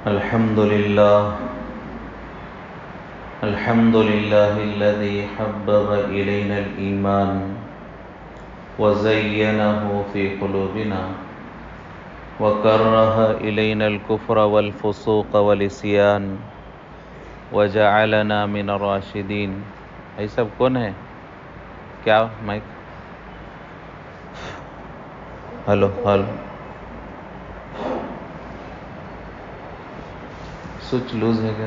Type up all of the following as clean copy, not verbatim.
الحمد لله الذي حبب إلينا الإيمان وزينه في قلوبنا وكره إلينا الكفر والفسوق والعصيان وجعلنا من الراشدين. یہ سب کون ہے؟ کیا مائک؟ ہلو سوئچ لوز ہے کیا؟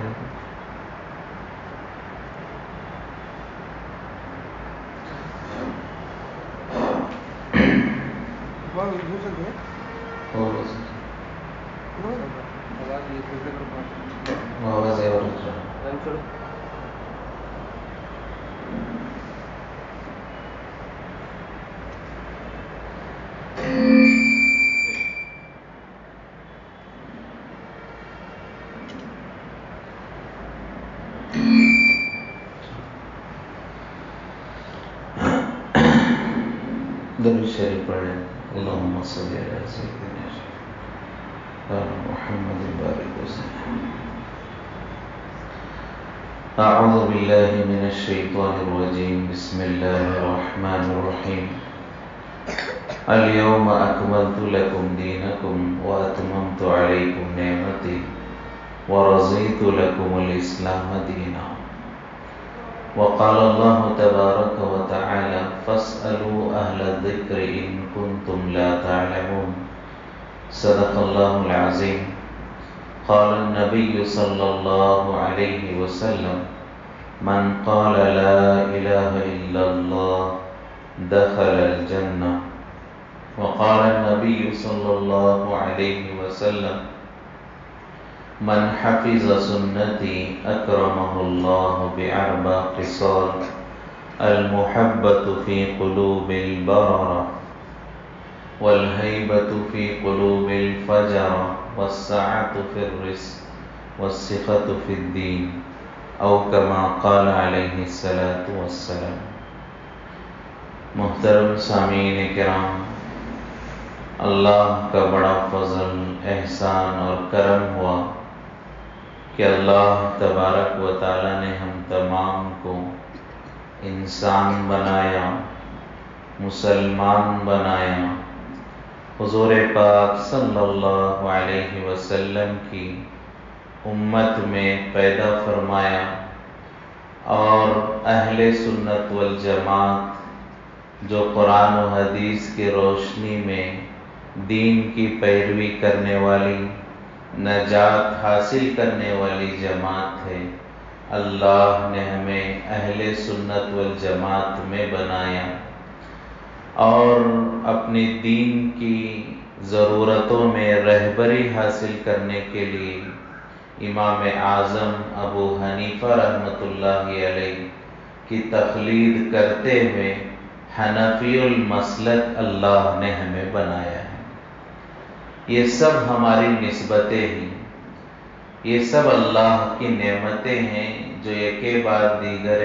درود شریف پڑھیں. اللہم صلی علی سیدنا محمد بارک وسلم. اعوذ باللہ من الشیطان الرجیم. بسم اللہ الرحمن الرحیم. اليوم اکملت لکم دینکم واتممت علیکم نعمتی ورضیت لکم الاسلام دینا. وقال الله تبارك وتعالى فاسألوا أهل الذكر إن كنتم لا تعلمون. صدق الله العظيم. قال النبي صلى الله عليه وسلم من قال لا إله إلا الله دخل الجنة. وقال النبي صلى الله عليه وسلم من حفظ سنتي أكرمه الله بأربع خصال: المحبة في قلوب البررة والهيبة في قلوب الفجرة والسعة في الرزق والثقة في الدين، أو كما قال عليه الصلاة والسلام. محترم سامعین کرام، اللہ کا بڑا فضل، احسان اور کرم ہوا کہ اللہ تبارک و تعالی نے ہم تمام کو انسان بنایا، مسلمان بنایا، حضور پاک صلی اللہ علیہ وسلم کی امت میں پیدا فرمایا، اور اہل سنت والجماعت جو قرآن و حدیث کی روشنی میں دین کی پیروی کرنے والی، نجات حاصل کرنے والی جماعت ہے، اللہ نے ہمیں اہل سنت والجماعت میں بنایا، اور اپنے دین کی ضرورتوں میں رہبری حاصل کرنے کے لیے امام اعظم ابو حنیفہ رحمۃ اللہ علیہ کی تقلید کرتے ہوئے حنفی المسلک اللہ نے ہمیں بنایا ہے. یہ سب ہماری نسبتیں ہیں، یہ سب اللہ کی نعمتیں ہیں جو ایک بعد دیگر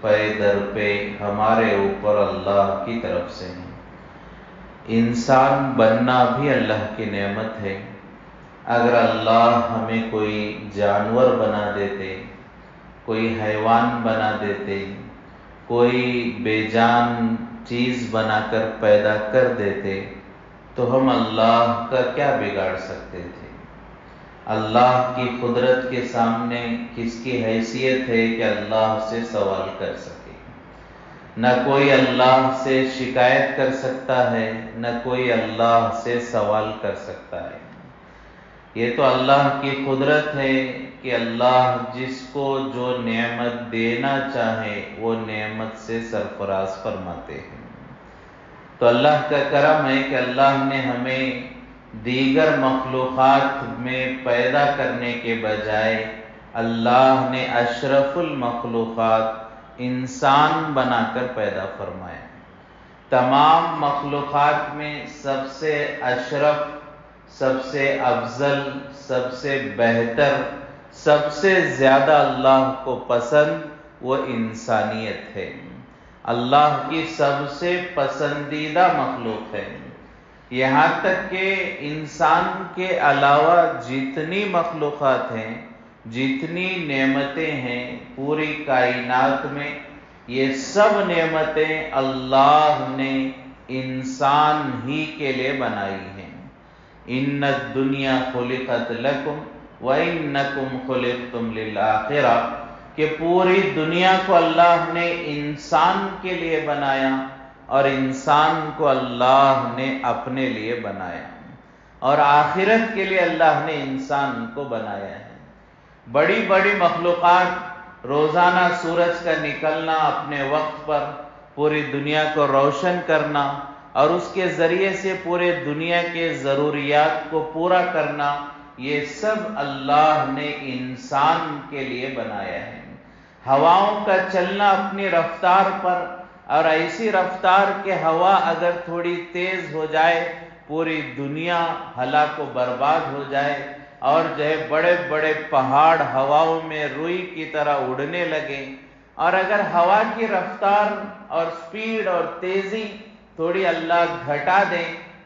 پے در پہ ہمارے اوپر اللہ کی طرف سے ہیں. انسان بننا بھی اللہ کی نعمت ہے. اگر اللہ ہمیں کوئی جانور بنا دیتے، کوئی حیوان بنا دیتے، کوئی بے جان چیز بنا کر پیدا کر دیتے تو ہم اللہ کا کیا بگاڑ سکتے تھے؟ اللہ کی قدرت کے سامنے کس کی حیثیت ہے کہ اللہ سے سوال کر سکے؟ نہ کوئی اللہ سے شکایت کر سکتا ہے، نہ کوئی اللہ سے سوال کر سکتا ہے. یہ تو اللہ کی قدرت ہے کہ اللہ جس کو جو نعمت دینا چاہے وہ نعمت سے سرفراز فرماتے ہیں. تو اللہ کا کرم ہے کہ اللہ نے ہمیں دیگر مخلوقات میں پیدا کرنے کے بجائے اللہ نے اشرف المخلوقات انسان بنا کر پیدا فرمایا. تمام مخلوقات میں سب سے اشرف، سب سے افضل، سب سے بہتر، سب سے زیادہ اللہ کو پسند وہ انسانیت ہے. اللہ کی سب سے پسندیدہ مخلوق ہے. یہاں تک کہ انسان کے علاوہ جتنی مخلوقات ہیں، جتنی نعمتیں ہیں پوری کائنات میں، یہ سب نعمتیں اللہ نے انسان ہی کے لیے بنائی ہیں۔ ان الدنیا خلقت لکم وانکم خلقتم للآخرہ، کہ پوری دنیا کو اللہ نے انسان کے لیے بنایا اور انسان کو اللہ نے اپنے لیے بنایا، اور آخرت کے لیے اللہ نے انسان کو بنایا ہے۔ بڑی بڑی مخلوقات، روزانہ سورج کا نکلنا اپنے وقت پر پوری دنیا کو روشن کرنا اور اس کے ذریعے سے پورے دنیا کے ضروریات کو پورا کرنا، یہ سب اللہ نے انسان کے لیے بنایا ہے۔ ہواؤں کا چلنا اپنی رفتار پر، اور ایسی رفتار کہ ہوا اگر تھوڑی تیز ہو جائے پوری دنیا ہلاک و برباد ہو جائے، اور جو ہے بڑے بڑے پہاڑ ہواؤں میں روئی کی طرح اڑنے لگے، اور اگر ہوا کی رفتار اور سپیڈ اور تیزی تھوڑی اللہ گھٹا دے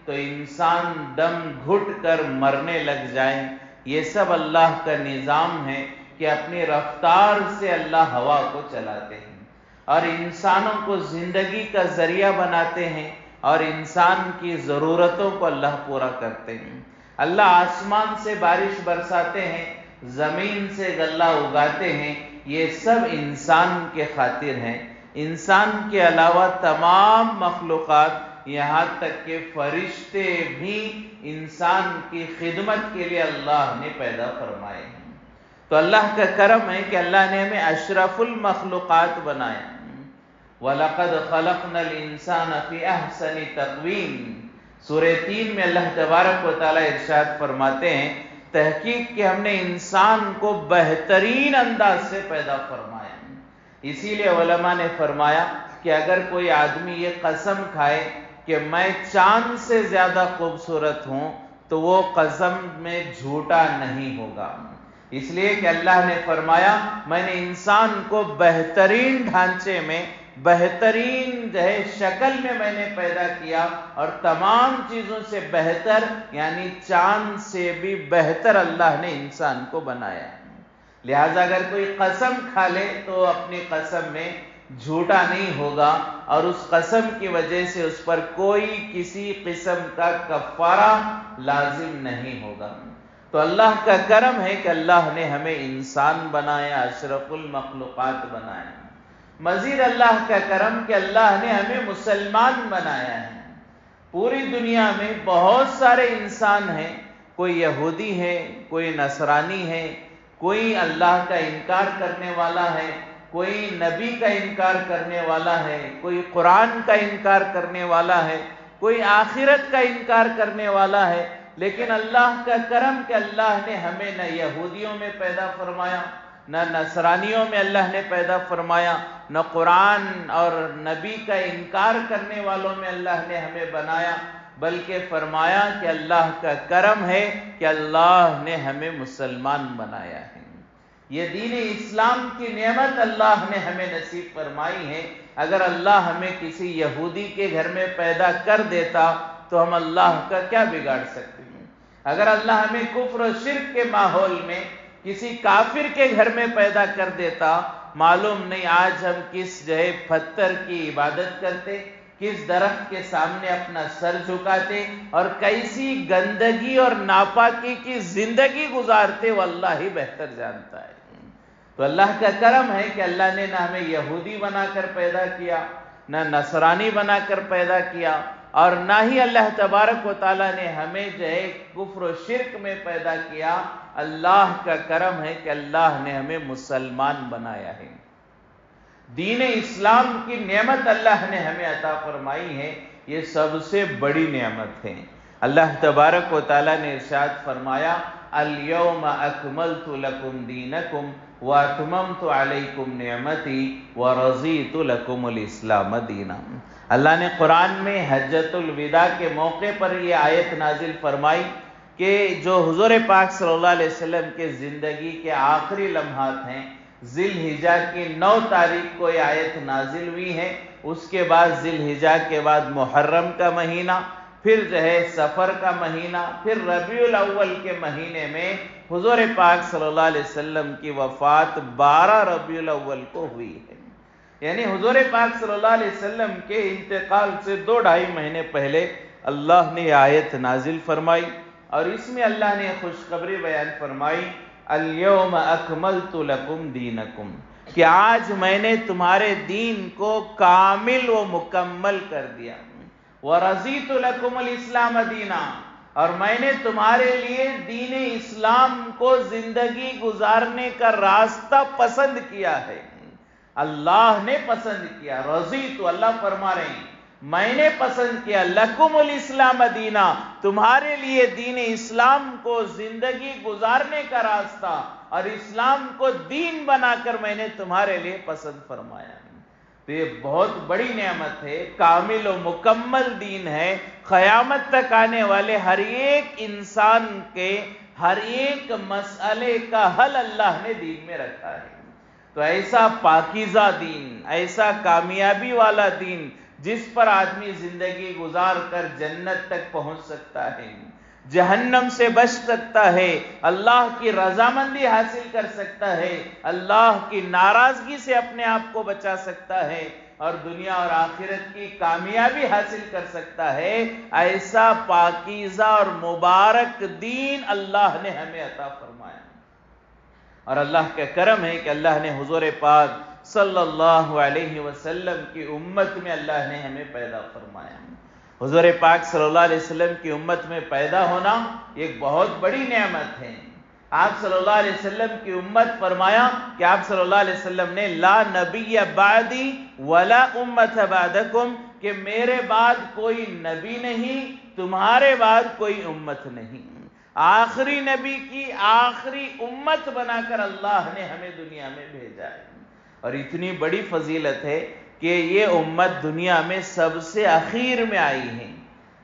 تو انسان دم گھٹ کر مرنے لگ جائے۔ یہ سب اللہ کا نظام ہے کہ اپنی رفتار سے اللہ ہوا کو چلاتے ہیں اور انسانوں کو زندگی کا ذریعہ بناتے ہیں، اور انسان کی ضرورتوں کو اللہ پورا کرتے ہیں۔ اللہ آسمان سے بارش برساتے ہیں، زمین سے غلہ اگاتے ہیں، یہ سب انسان کے خاطر ہیں۔ انسان کے علاوہ تمام مخلوقات، یہاں تک کہ فرشتے بھی انسان کی خدمت کے لیے اللہ نے پیدا فرمائے ہیں۔ تو اللہ کا کرم ہے کہ اللہ نے ہمیں اشرف المخلوقات بنایا۔ وَلَقَدْ خَلَقْنَا الْإِنسَانَ فِي أَحْسَنِ تَقْوِيمٍ، سورہ 3 میں اللہ تبارک و تعالیٰ ارشاد فرماتے ہیں، تحقیق کہ ہم نے انسان کو بہترین انداز سے پیدا فرمایا۔ اسی لیے علماء نے فرمایا کہ اگر کوئی آدمی یہ قسم کھائے کہ میں چاند سے زیادہ خوبصورت ہوں تو وہ قسم میں جھوٹا نہیں ہوگا، اس لیے کہ اللہ نے فرمایا میں نے انسان کو بہترین ڈھانچے میں، بہترین جو ہے شکل میں نے پیدا کیا، اور تمام چیزوں سے بہتر یعنی چاند سے بھی بہتر اللہ نے انسان کو بنایا۔ لہذا اگر کوئی قسم کھا لے تو اپنی قسم میں جھوٹا نہیں ہوگا، اور اس قسم کی وجہ سے اس پر کوئی کسی قسم کا کفارہ لازم نہیں ہوگا۔ تو اللہ کا کرم ہے کہ اللہ نے ہمیں انسان بنایا، اشرف المخلوقات بنایا۔ مزید اللہ کا کرم کہ اللہ نے ہمیں مسلمان بنایا ہے۔ پوری دنیا میں بہت سارے انسان ہیں، کوئی یہودی ہے، کوئی نصرانی ہے، کوئی اللہ کا انکار کرنے والا ہے، کوئی نبی کا انکار کرنے والا ہے، کوئی قرآن کا انکار کرنے والا ہے، کوئی آخرت کا انکار کرنے والا ہے، لیکن اللہ کا کرم کہ اللہ نے ہمیں نہ یہودیوں میں پیدا فرمایا، نہ نصرانیوں میں اللہ نے پیدا فرمایا، نہ قرآن اور نبی کا انکار کرنے والوں میں اللہ نے ہمیں بنایا، بلکہ فرمایا کہ اللہ کا کرم ہے کہ اللہ نے ہمیں مسلمان بنایا ہے۔ یہ دین اسلام کی نعمت اللہ نے ہمیں نصیب فرمائی ہے۔ اگر اللہ ہمیں کسی یہودی کے گھر میں پیدا کر دیتا تو ہم اللہ کا کیا بگاڑ سکتے ہیں؟ اگر اللہ ہمیں کفر و شرک کے ماحول میں کسی کافر کے گھر میں پیدا کر دیتا، معلوم نہیں آج ہم کس جگہ پتھر کی عبادت کرتے، کس درخت کے سامنے اپنا سر جھکاتے، اور کیسی گندگی اور ناپاکی کی زندگی گزارتے، وہ اللہ ہی بہتر جانتا ہے۔ تو اللہ کا کرم ہے کہ اللہ نے نہ ہمیں یہودی بنا کر پیدا کیا، نہ نصرانی بنا کر پیدا کیا، اور نہ ہی اللہ تبارک و تعالیٰ نے ہمیں جو ہے کفر و شرک میں پیدا کیا۔ اللہ کا کرم ہے کہ اللہ نے ہمیں مسلمان بنایا ہے۔ دین اسلام کی نعمت اللہ نے ہمیں عطا فرمائی ہے، یہ سب سے بڑی نعمت ہے۔ اللہ تبارک و تعالیٰ نے ارشاد فرمایا، اليوم اکملت لکم دینکم واتممت علیکم نعمتی ورضیت لکم الاسلام دینا۔ اللہ نے قرآن میں حجۃ الوداع کے موقع پر یہ آیت نازل فرمائی کہ جو حضور پاک صلی اللہ علیہ وسلم کے زندگی کے آخری لمحات ہیں، ذی الحجہ کی 9 تاریخ کو یہ آیت نازل ہوئی ہے۔ اس کے بعد ذی الحجہ کے بعد محرم کا مہینہ، پھر جو ہے سفر کا مہینہ، پھر ربیع الاول کے مہینے میں حضور پاک صلی اللہ علیہ وسلم کی وفات 12 ربیع الاول کو ہوئی ہے۔ یعنی حضور پاک صلی اللہ علیہ وسلم کے انتقال سے 2-2.5 مہینے پہلے اللہ نے آیت نازل فرمائی، اور اس میں اللہ نے خوشخبری بیان فرمائی، الیوم اکملت لکم دینکم، کہ آج میں نے تمہارے دین کو کامل و مکمل کر دیا، وَرَضِيتُ لَكُمُ الْإِسْلَامَ دِينًا، اور میں نے تمہارے لیے دین اسلام کو زندگی گزارنے کا راستہ پسند کیا ہے۔ اللہ نے پسند کیا، رضیت، اللہ فرما رہے ہیں میں نے پسند کیا، لَكُمُ الْإِسْلَامَ دِينًا، تمہارے لیے دین اسلام کو زندگی گزارنے کا راستہ اور اسلام کو دین بنا کر میں نے تمہارے لیے پسند فرمایا۔ تو یہ بہت بڑی نعمت ہے، کامل و مکمل دین ہے، قیامت تک آنے والے ہر ایک انسان کے ہر ایک مسئلے کا حل اللہ نے دین میں رکھا ہے۔ تو ایسا پاکیزہ دین، ایسا کامیابی والا دین جس پر آدمی زندگی گزار کر جنت تک پہنچ سکتا ہے، جہنم سے بچ سکتا ہے، اللہ کی رضامندی حاصل کر سکتا ہے، اللہ کی ناراضگی سے اپنے آپ کو بچا سکتا ہے، اور دنیا اور آخرت کی کامیابی حاصل کر سکتا ہے، ایسا پاکیزہ اور مبارک دین اللہ نے ہمیں عطا فرمایا۔ اور اللہ کا کرم ہے کہ اللہ نے حضور پاک صلی اللہ علیہ وسلم کی امت میں اللہ نے ہمیں پیدا فرمایا۔ حضور پاک صلی اللہ علیہ وسلم کی امت میں پیدا ہونا ایک بہت بڑی نعمت ہے۔ آپ صلی اللہ علیہ وسلم کی امت، فرمایا کہ آپ صلی اللہ علیہ وسلم نے لا نبی بعدی ولا امت بعدکم، کہ میرے بعد کوئی نبی نہیں، تمہارے بعد کوئی امت نہیں۔ آخری نبی کی آخری امت بنا کر اللہ نے ہمیں دنیا میں بھیجا ہے، اور اتنی بڑی فضیلت ہے کہ یہ امت دنیا میں سب سے اخیر میں آئی ہے۔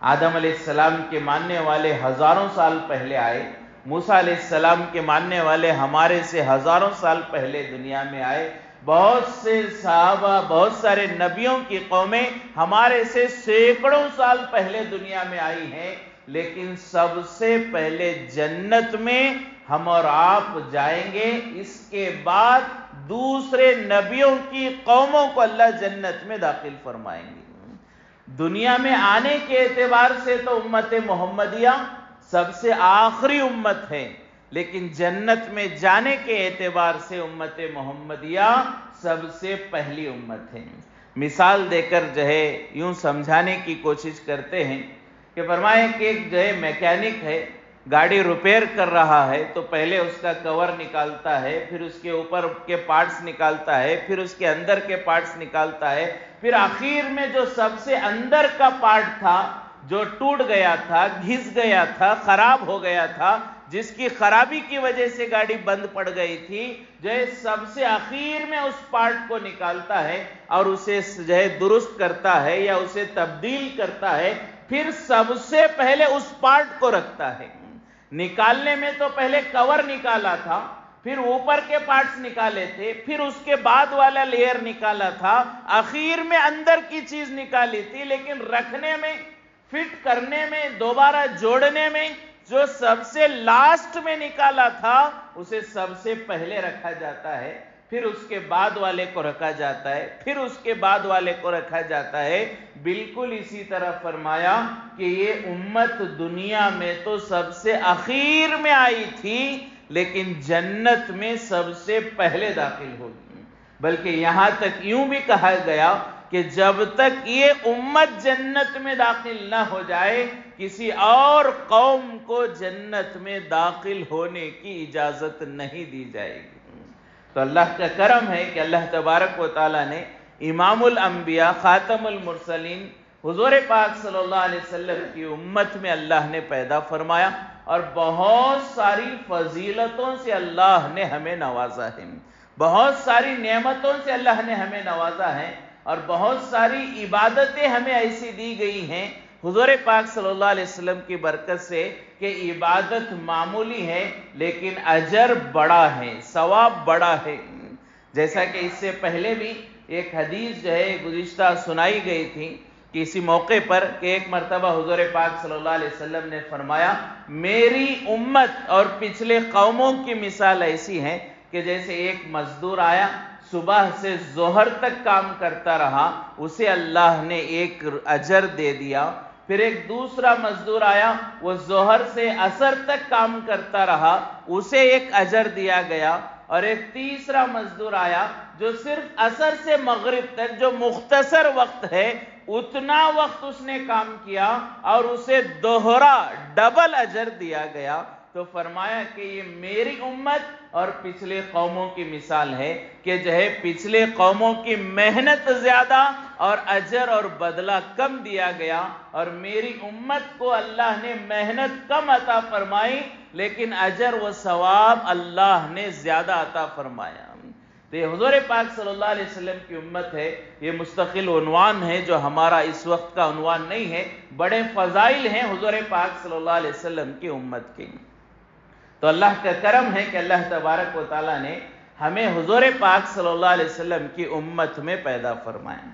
آدم علیہ السلام کے ماننے والے ہزاروں سال پہلے آئے، موسیٰ علیہ السلام کے ماننے والے ہمارے سے ہزاروں سال پہلے دنیا میں آئے، بہت سے صحابہ، بہت سارے نبیوں کی قومیں ہمارے سے سینکڑوں سال پہلے دنیا میں آئی ہیں، لیکن سب سے پہلے جنت میں ہم اور آپ جائیں گے، اس کے بعد دوسرے نبیوں کی قوموں کو اللہ جنت میں داخل فرمائیں گے۔ دنیا میں آنے کے اعتبار سے تو امت محمدیہ سب سے آخری امت ہے، لیکن جنت میں جانے کے اعتبار سے امت محمدیہ سب سے پہلی امت ہے۔ مثال دے کر جو ہے یوں سمجھانے کی کوشش کرتے ہیں کہ فرمائیں کہ ایک جو ہے میکینک ہے، گاڑی ریپیئر کر رہا ہے، تو پہلے اس کا کور نکالتا ہے، پھر اس کے اوپر کے پارٹس نکالتا ہے، پھر اس کے اندر کے پارٹس نکالتا ہے، پھر آخر میں جو سب سے اندر کا پارٹ تھا، جو ٹوٹ گیا تھا، گھس گیا تھا، خراب ہو گیا تھا، جس کی خرابی کی وجہ سے گاڑی بند پڑ گئی تھی، جو ہے سب سے آخر میں اس پارٹ کو نکالتا ہے اور اسے جو ہے درست کرتا ہے یا اسے تبدیل کرتا ہے، پھر سب سے پہلے اس پارٹ کو رکھتا ہے۔ نکالنے میں تو پہلے کور نکالا تھا، پھر اوپر کے پارٹس نکالے تھے، پھر اس کے بعد والا لیئر نکالا تھا، آخر میں اندر کی چیز نکالی تھی، لیکن رکھنے میں، فٹ کرنے میں، دوبارہ جوڑنے میں جو سب سے لاسٹ میں نکالا تھا اسے سب سے پہلے رکھا جاتا ہے، پھر اس کے بعد والے کو رکھا جاتا ہے، پھر اس کے بعد والے کو رکھا جاتا ہے۔ بالکل اسی طرح فرمایا کہ یہ امت دنیا میں تو سب سے اخیر میں آئی تھی، لیکن جنت میں سب سے پہلے داخل ہوگی۔ بلکہ یہاں تک یوں بھی کہا گیا کہ جب تک یہ امت جنت میں داخل نہ ہو جائے، کسی اور قوم کو جنت میں داخل ہونے کی اجازت نہیں دی جائے گی۔ تو اللہ کا کرم ہے کہ اللہ تبارک و تعالیٰ نے امام الانبیاء، خاتم المرسلین حضور پاک صلی اللہ علیہ وسلم کی امت میں اللہ نے پیدا فرمایا، اور بہت ساری فضیلتوں سے اللہ نے ہمیں نوازا ہے، بہت ساری نعمتوں سے اللہ نے ہمیں نوازا ہے، اور بہت ساری عبادتیں ہمیں ایسی دی گئی ہیں حضور پاک صلی اللہ علیہ وسلم کی برکت سے کہ عبادت معمولی ہے لیکن اجر بڑا ہے، ثواب بڑا ہے۔ جیسا کہ اس سے پہلے بھی ایک حدیث جو ہے گزشتہ سنائی گئی تھی کسی موقع پر کہ ایک مرتبہ حضور پاک صلی اللہ علیہ وسلم نے فرمایا میری امت اور پچھلے قوموں کی مثال ایسی ہے کہ جیسے ایک مزدور آیا صبح سے ظہر تک کام کرتا رہا، اسے اللہ نے ایک اجر دے دیا، پھر ایک دوسرا مزدور آیا، وہ ظہر سے عصر تک کام کرتا رہا، اسے ایک اجر دیا گیا، اور ایک تیسرا مزدور آیا جو صرف عصر سے مغرب تک جو مختصر وقت ہے اتنا وقت اس نے کام کیا اور اسے دوہرا ڈبل اجر دیا گیا۔ تو فرمایا کہ یہ میری امت اور پچھلے قوموں کی مثال ہے کہ جو ہے پچھلے قوموں کی محنت زیادہ اور اجر اور بدلہ کم دیا گیا، اور میری امت کو اللہ نے محنت کم عطا فرمائی لیکن اجر و ثواب اللہ نے زیادہ عطا فرمایا۔ تو یہ حضور پاک صلی اللہ علیہ وسلم کی امت ہے، یہ مستقل عنوان ہے جو ہمارا اس وقت کا عنوان نہیں ہے، بڑے فضائل ہیں حضور پاک صلی اللہ علیہ وسلم کی امت کی۔ تو اللہ کا کرم ہے کہ اللہ تبارک و تعالیٰ نے ہمیں حضور پاک صلی اللہ علیہ وسلم کی امت میں پیدا فرمایا۔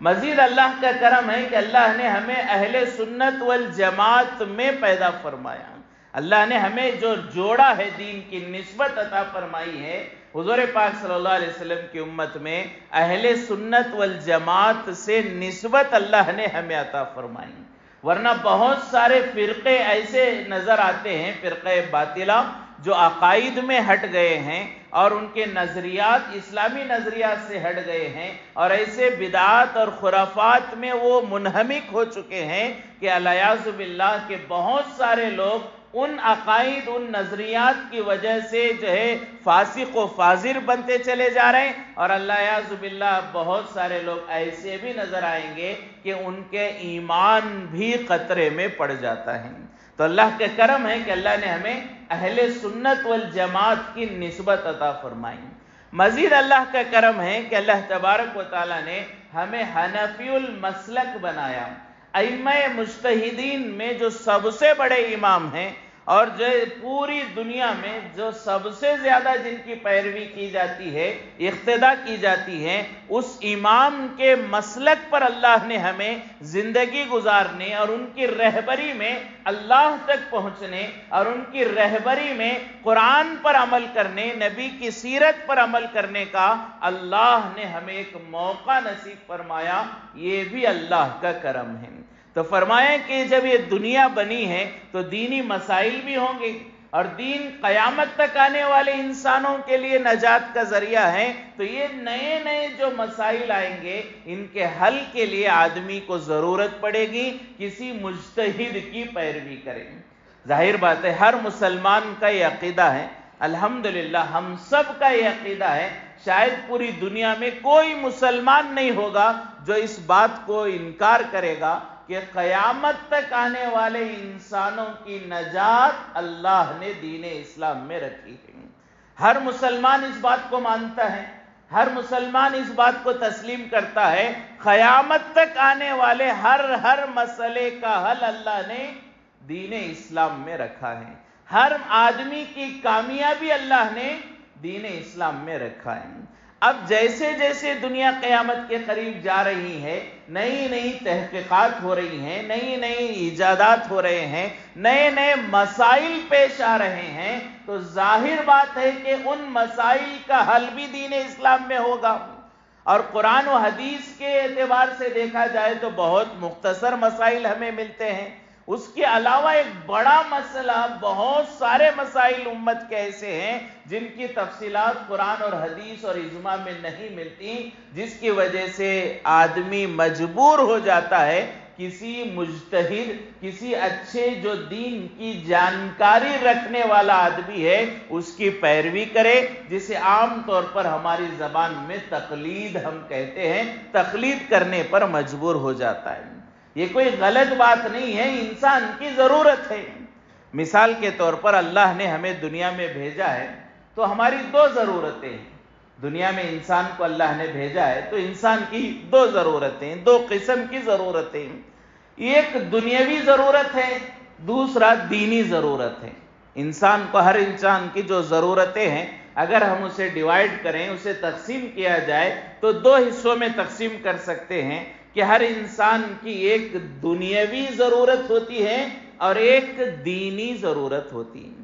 مزید اللہ کا کرم ہے کہ اللہ نے ہمیں اہل سنت والجماعت میں پیدا فرمایا۔ اللہ نے ہمیں جو جوڑا ہے، دین کی نسبت عطا فرمائی ہے حضور پاک صلی اللہ علیہ وسلم کی امت میں، اہل سنت والجماعت سے نسبت اللہ نے ہمیں عطا فرمائی۔ ورنہ بہت سارے فرقے ایسے نظر آتے ہیں، فرقے باطلہ جو عقائد میں ہٹ گئے ہیں اور ان کے نظریات اسلامی نظریات سے ہٹ گئے ہیں، اور ایسے بدعات اور خرافات میں وہ منہمک ہو چکے ہیں کہ العیاذ باللہ کہ بہت سارے لوگ ان عقائد ان نظریات کی وجہ سے جو ہے فاسق و فاجر بنتے چلے جا رہے ہیں، اور العیاذ باللہ بہت سارے لوگ ایسے بھی نظر آئیں گے کہ ان کے ایمان بھی خطرے میں پڑ جاتا ہے۔ تو اللہ کا کرم ہے کہ اللہ نے ہمیں اہل سنت والجماعت کی نسبت عطا فرمائی۔ مزید اللہ کا کرم ہے کہ اللہ تبارک و تعالیٰ نے ہمیں حنفی المسلک بنایا۔ ائمہ مجتہدین میں جو سب سے بڑے امام ہیں اور جو پوری دنیا میں جو سب سے زیادہ جن کی پیروی کی جاتی ہے، اقتداء کی جاتی ہے، اس امام کے مسلک پر اللہ نے ہمیں زندگی گزارنے اور ان کی رہبری میں اللہ تک پہنچنے اور ان کی رہبری میں قرآن پر عمل کرنے، نبی کی سیرت پر عمل کرنے کا اللہ نے ہمیں ایک موقع نصیب فرمایا۔ یہ بھی اللہ کا کرم ہے۔ تو فرمایا کہ جب یہ دنیا بنی ہے تو دینی مسائل بھی ہوں گے، اور دین قیامت تک آنے والے انسانوں کے لیے نجات کا ذریعہ ہے، تو یہ نئے نئے جو مسائل آئیں گے ان کے حل کے لیے آدمی کو ضرورت پڑے گی کسی مجتہد کی پیروی کریں۔ ظاہر بات ہے ہر مسلمان کا یہ عقیدہ ہے، الحمدللہ ہم سب کا یہ عقیدہ ہے، شاید پوری دنیا میں کوئی مسلمان نہیں ہوگا جو اس بات کو انکار کرے گا کہ قیامت تک آنے والے انسانوں کی نجات اللہ نے دین اسلام میں رکھی ہے۔ ہر مسلمان اس بات کو مانتا ہے، ہر مسلمان اس بات کو تسلیم کرتا ہے، قیامت تک آنے والے ہر مسئلے کا حل اللہ نے دین اسلام میں رکھا ہے۔ ہر آدمی کی کامیابی اللہ نے دین اسلام میں رکھا ہے۔ اب جیسے جیسے دنیا قیامت کے قریب جا رہی ہے، نئی نئی تحقیقات ہو رہی ہیں، نئی نئی ایجادات ہو رہے ہیں، نئے نئے مسائل پیش آ رہے ہیں، تو ظاہر بات ہے کہ ان مسائل کا حل بھی دین اسلام میں ہوگا۔ اور قرآن و حدیث کے اعتبار سے دیکھا جائے تو بہت مختصر مسائل ہمیں ملتے ہیں، اس کے علاوہ ایک بڑا مسئلہ، بہت سارے مسائل امت کے ایسے ہیں جن کی تفصیلات قرآن اور حدیث اور اجماع میں نہیں ملتی، جس کی وجہ سے آدمی مجبور ہو جاتا ہے کسی مجتہد، کسی اچھے جو دین کی جانکاری رکھنے والا آدمی ہے اس کی پیروی کرے، جسے عام طور پر ہماری زبان میں تقلید ہم کہتے ہیں، تقلید کرنے پر مجبور ہو جاتا ہے۔ یہ کوئی غلط بات نہیں ہے، انسان کی ضرورت ہے۔ مثال کے طور پر اللہ نے ہمیں دنیا میں بھیجا ہے تو ہماری دو ضرورتیں ہیں۔ دنیا میں انسان کو اللہ نے بھیجا ہے تو انسان کی دو ضرورتیں، دو قسم کی ضرورتیں، ایک دنیاوی ضرورت ہے، دوسرا دینی ضرورت ہے۔ انسان کو، ہر انسان کی جو ضرورتیں ہیں، اگر ہم اسے ڈیوائیڈ کریں، اسے تقسیم کیا جائے تو دو حصوں میں تقسیم کر سکتے ہیں کہ ہر انسان کی ایک دنیاوی ضرورت ہوتی ہے اور ایک دینی ضرورت ہوتی ہے۔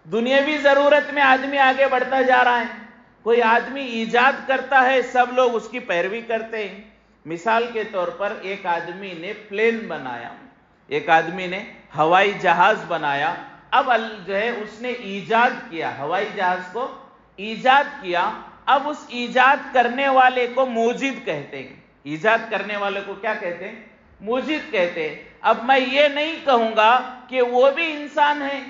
دنیاوی ضرورت میں آدمی آگے بڑھتا جا رہا ہے، کوئی آدمی ایجاد کرتا ہے، سب لوگ اس کی پیروی کرتے ہیں۔ مثال کے طور پر ایک آدمی نے پلین بنایا، ایک آدمی نے ہوائی جہاز بنایا، اب جو ہے اس نے ایجاد کیا، ہوائی جہاز کو ایجاد کیا، اب اس ایجاد کرنے والے کو موجد کہتے ہیں۔ ایجاد کرنے والے کو کیا کہتے ہیں؟ موجد کہتے ہیں۔ اب میں یہ نہیں کہوں گا کہ وہ بھی انسان ہے،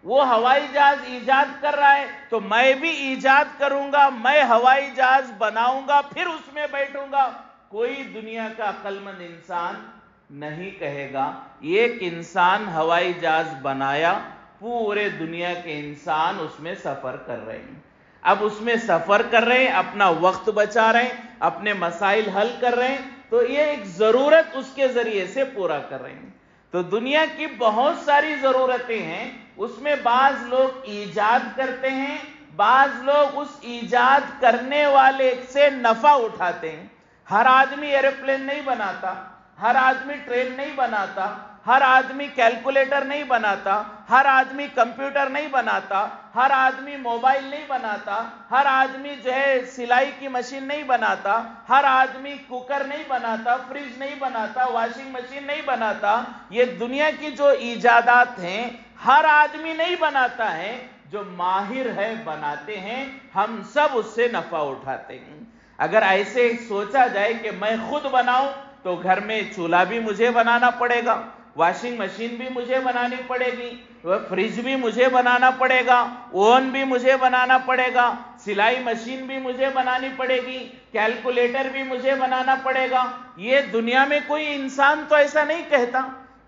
وہ ہوائی جہاز ایجاد کر رہا ہے تو میں بھی ایجاد کروں گا، میں ہوائی جہاز بناؤں گا پھر اس میں بیٹھوں گا۔ کوئی دنیا کا عقل مند انسان نہیں کہے گا۔ ایک انسان ہوائی جہاز بنایا، پورے دنیا کے انسان اس میں سفر کر رہے ہیں، اب اس میں سفر کر رہے ہیں، اپنا وقت بچا رہے ہیں، اپنے مسائل حل کر رہے ہیں، تو یہ ایک ضرورت اس کے ذریعے سے پورا کر رہے ہیں۔ تو دنیا کی بہت ساری ضرورتیں ہیں، اس میں بعض لوگ ایجاد کرتے ہیں، بعض لوگ اس ایجاد کرنے والے سے نفع اٹھاتے ہیں۔ ہر آدمی ایروپلین نہیں بناتا، ہر آدمی ٹرین نہیں بناتا، ہر آدمی کیلکولیٹر نہیں بناتا، ہر آدمی کمپیوٹر نہیں بناتا، ہر آدمی موبائل نہیں بناتا، ہر آدمی جو ہے سلائی کی مشین نہیں بناتا، ہر آدمی کوکر نہیں بناتا، فریج نہیں بناتا، واشنگ مشین نہیں بناتا۔ یہ دنیا کی جو ایجادات ہیں ہر آدمی نہیں بناتا ہے، جو ماہر ہے بناتے ہیں، ہم سب اس سے نفع اٹھاتے ہیں۔ اگر ایسے سوچا جائے کہ میں خود بناؤں تو گھر میں چولہا بھی مجھے بنانا پڑے گا، واشنگ مشین بھی مجھے بنانی پڑے گی، فریج بھی مجھے بنانا پڑے گا، اوون بھی مجھے بنانا پڑے گا، سلائی مشین بھی مجھے بنانی پڑے گی، کیلکولیٹر بھی مجھے بنانا پڑے گا۔ یہ دنیا میں کوئی انسان تو ایسا نہیں کہتا۔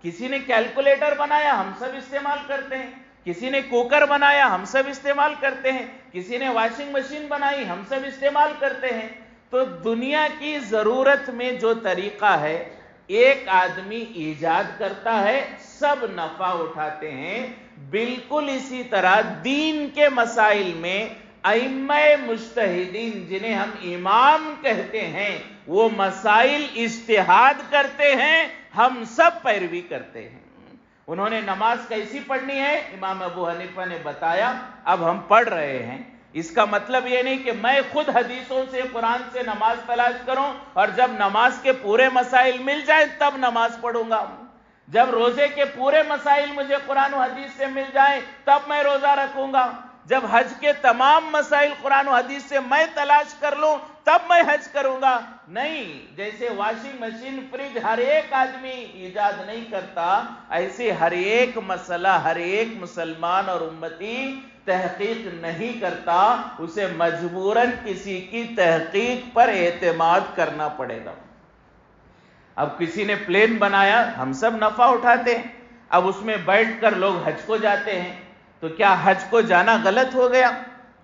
کسی نے کیلکولیٹر بنایا، ہم سب استعمال کرتے ہیں، کسی نے کوکر بنایا، ہم سب استعمال کرتے ہیں، کسی نے واشنگ مشین بنائی، ہم سب استعمال کرتے ہیں۔ تو دنیا کی ضرورت میں جو طریقہ ہے، ایک آدمی ایجاد کرتا ہے، سب نفع اٹھاتے ہیں۔ بالکل اسی طرح دین کے مسائل میں ائمہ مجتہدین جنہیں ہم امام کہتے ہیں، وہ مسائل اجتہاد کرتے ہیں، ہم سب پیروی کرتے ہیں۔ انہوں نے نماز کیسی پڑھنی ہے امام ابو حنیفہ نے بتایا، اب ہم پڑھ رہے ہیں۔ اس کا مطلب یہ نہیں کہ میں خود حدیثوں سے قرآن سے نماز تلاش کروں اور جب نماز کے پورے مسائل مل جائیں تب نماز پڑھوں گا، جب روزے کے پورے مسائل مجھے قرآن و حدیث سے مل جائیں تب میں روزہ رکھوں گا، جب حج کے تمام مسائل قرآن و حدیث سے میں تلاش کر لوں تب میں حج کروں گا۔ نہیں، جیسے واشنگ مشین فریج ہر ایک آدمی ایجاد نہیں کرتا، ایسے ہر ایک مسئلہ ہر ایک مسلمان اور امتی تحقیق نہیں کرتا، اسے مجبوراً کسی کی تحقیق پر اعتماد کرنا پڑے گا۔ اب کسی نے پلین بنایا، ہم سب نفع اٹھاتے ہیں، اب اس میں بیٹھ کر لوگ حج کو جاتے ہیں، تو کیا حج کو جانا غلط ہو گیا؟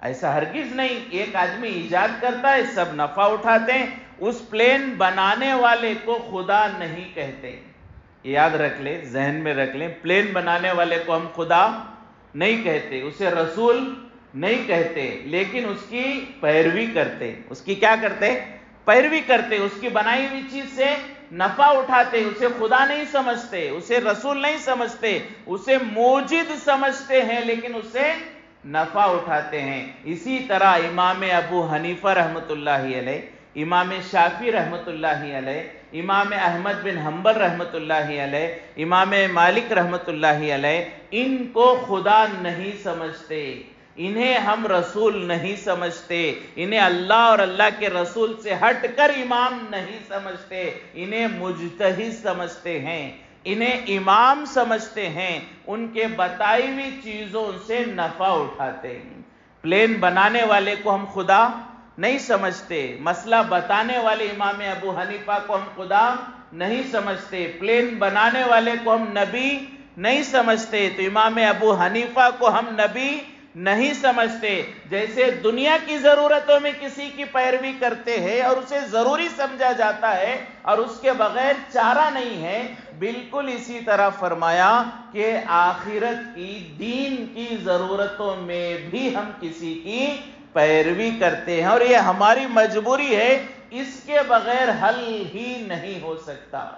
ایسا ہرگز نہیں۔ ایک آدمی ایجاد کرتا ہے، سب نفع اٹھاتے ہیں۔ اس پلین بنانے والے کو خدا نہیں کہتے، یاد رکھ لیں، ذہن میں رکھ لیں، پلین بنانے والے کو ہم خدا نہیں کہتے، اسے رسول نہیں کہتے، لیکن اس کی پیروی کرتے۔ اس کی کیا کرتے؟ پیروی کرتے، اس کی بنائی ہوئی چیز سے نفع اٹھاتے، اسے خدا نہیں سمجھتے، اسے رسول نہیں سمجھتے، اسے موجد سمجھتے ہیں، لیکن اسے نفع اٹھاتے ہیں۔ اسی طرح امام ابو حنیفہ رحمۃ اللہ علیہ، امام شافعی رحمۃ اللہ علیہ، امام احمد بن حنبل رحمۃ اللہ علیہ، امام مالک رحمۃ اللہ علیہ، ان کو خدا نہیں سمجھتے، انہیں ہم رسول نہیں سمجھتے، انہیں اللہ اور اللہ کے رسول سے ہٹ کر امام نہیں سمجھتے، انہیں مجتہد سمجھتے ہیں، انہیں امام سمجھتے ہیں، ان کے بتائی ہوئی چیزوں سے نفع اٹھاتے ہیں۔ پلین بنانے والے کو ہم خدا نہیں سمجھتے، مسئلہ بتانے والے امام ابو حنیفہ کو ہم خدا نہیں سمجھتے، پلین بنانے والے کو ہم نبی نہیں سمجھتے، تو امام ابو حنیفہ کو ہم نبی نہیں سمجھتے۔ جیسے دنیا کی ضرورتوں میں کسی کی پیروی کرتے ہیں اور اسے ضروری سمجھا جاتا ہے اور اس کے بغیر چارہ نہیں ہے، بالکل اسی طرح فرمایا کہ آخرت کی، دین کی ضرورتوں میں بھی ہم کسی کی پیروی کرتے ہیں، اور یہ ہماری مجبوری ہے اس کے بغیر حل ہی نہیں ہو سکتا،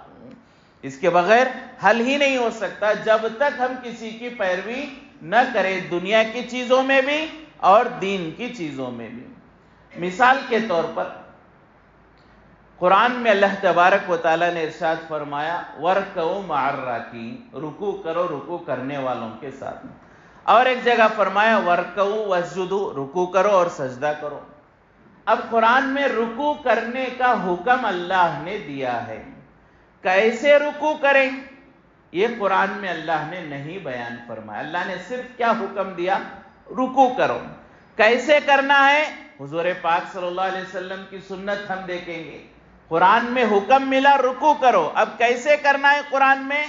اس کے بغیر حل ہی نہیں ہو سکتا جب تک ہم کسی کی پیروی نہ کریں، دنیا کی چیزوں میں بھی اور دین کی چیزوں میں بھی۔ مثال کے طور پر قرآن میں اللہ تبارک و تعالیٰ نے ارشاد فرمایا وَارْكَعُوا مَعَ الرَّاكِعِينَ، رکوع کرو رکوع کرنے والوں کے ساتھ، اور ایک جگہ فرمایا وَارْكَعُوا وَاسْجُدُوا، رکوع کرو اور سجدہ کرو۔ اب قرآن میں رکوع کرنے کا حکم اللہ نے دیا ہے، کیسے رکوع کریں یہ قرآن میں اللہ نے نہیں بیان فرمایا۔ اللہ نے صرف کیا حکم دیا؟ رکوع کرو۔ کیسے کرنا ہے؟ حضور پاک صلی اللہ علیہ وسلم کی سنت ہم دیکھیں گے، قرآن میں حکم ملا رکوع کرو، اب کیسے کرنا ہے قرآن میں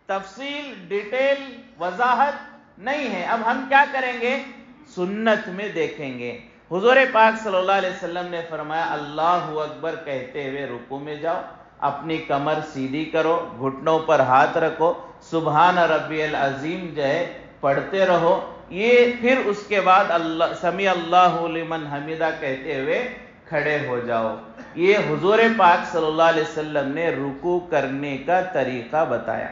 تفصیل، ڈیٹیل، وضاحت نہیں ہے۔ اب ہم کیا کریں گے؟ سنت میں دیکھیں گے۔ حضور پاک صلی اللہ علیہ وسلم نے فرمایا اللہ اکبر کہتے ہوئے رکوع میں جاؤ، اپنی کمر سیدھی کرو، گھٹنوں پر ہاتھ رکھو، سبحان ربی العظیم جو ہے پڑھتے رہو، یہ پھر اس کے بعد اللہ سمیع اللہ لمن حمیدہ کہتے ہوئے کھڑے ہو جاؤ۔ یہ حضور پاک صلی اللہ علیہ وسلم نے رکوع کرنے کا طریقہ بتایا۔